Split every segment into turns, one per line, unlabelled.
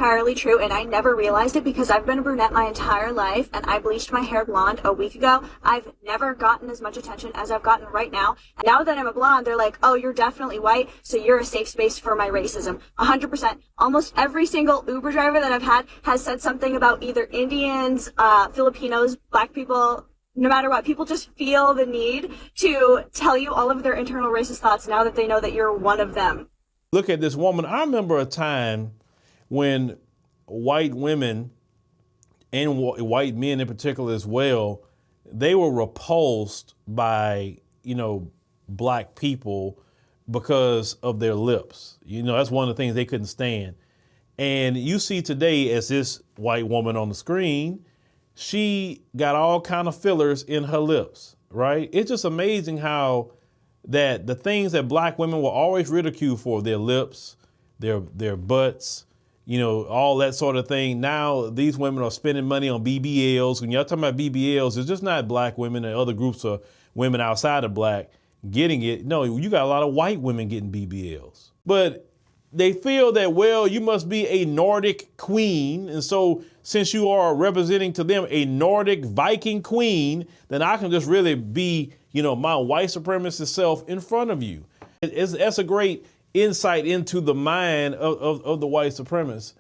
entirely true, and I never realized it because I've been a brunette my entire life, and I bleached my hair blonde a week ago. I've never gotten as much attention as I've gotten right now. And now that I'm a blonde, they're like, oh, you're definitely white, so you're a safe space for my racism. 100%. Almost every single Uber driver that I've had has said something about either Indians, Filipinos, Black people. No matter what, people just feel the need to tell you all of their internal racist thoughts now that they know that you're one of them.
Look at this woman. I remember a time when white women and white men in particular as well, they were repulsed by, Black people because of their lips. That's one of the things they couldn't stand. And you see today, as this white woman on the screen, she got all kind of fillers in her lips, right? It's just amazing how that the things that Black women were always ridiculed for, their lips, their butts, all that sort of thing. Now these women are spending money on BBLs. When y'all talking about BBLs, it's just not Black women and other groups of women outside of Black getting it. No, you got a lot of white women getting BBLs. But they feel that, well, you must be a Nordic queen. And so since you are representing to them a Nordic Viking queen, then I can just really be, my white supremacist self in front of you. That's a great insight into the mind of the white supremacists.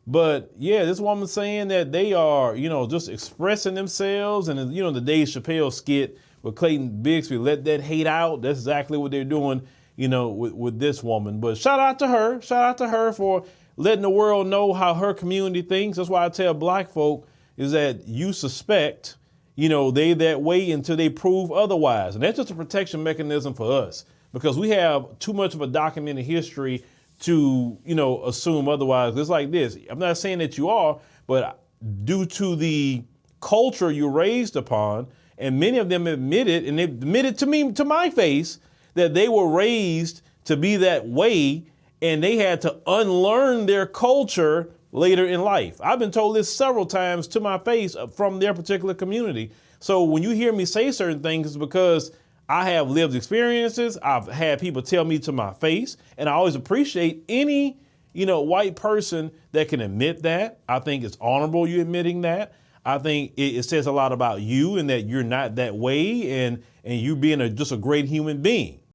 But yeah, this woman saying that they are, just expressing themselves. And, the Dave Chappelle skit with Clayton Bigsby, let that hate out. That's exactly what they're doing, with this woman. But shout out to her. Shout out to her for letting the world know how her community thinks. That's why I tell Black folk is that you suspect, they that way until they prove otherwise. And that's just a protection mechanism for us because we have too much of a documented history to, assume otherwise. It's like this. I'm not saying that you are, but due to the culture you're raised upon, and many of them admitted, and they admitted to me, to my face, that they were raised to be that way and they had to unlearn their culture later in life. I've been told this several times to my face from their particular community. So when you hear me say certain things, it's because I have lived experiences. I've had people tell me to my face, and I always appreciate any, white person that can admit that. I think it's honorable you admitting that. I think it says a lot about you and that you're not that way and you being just a great human being.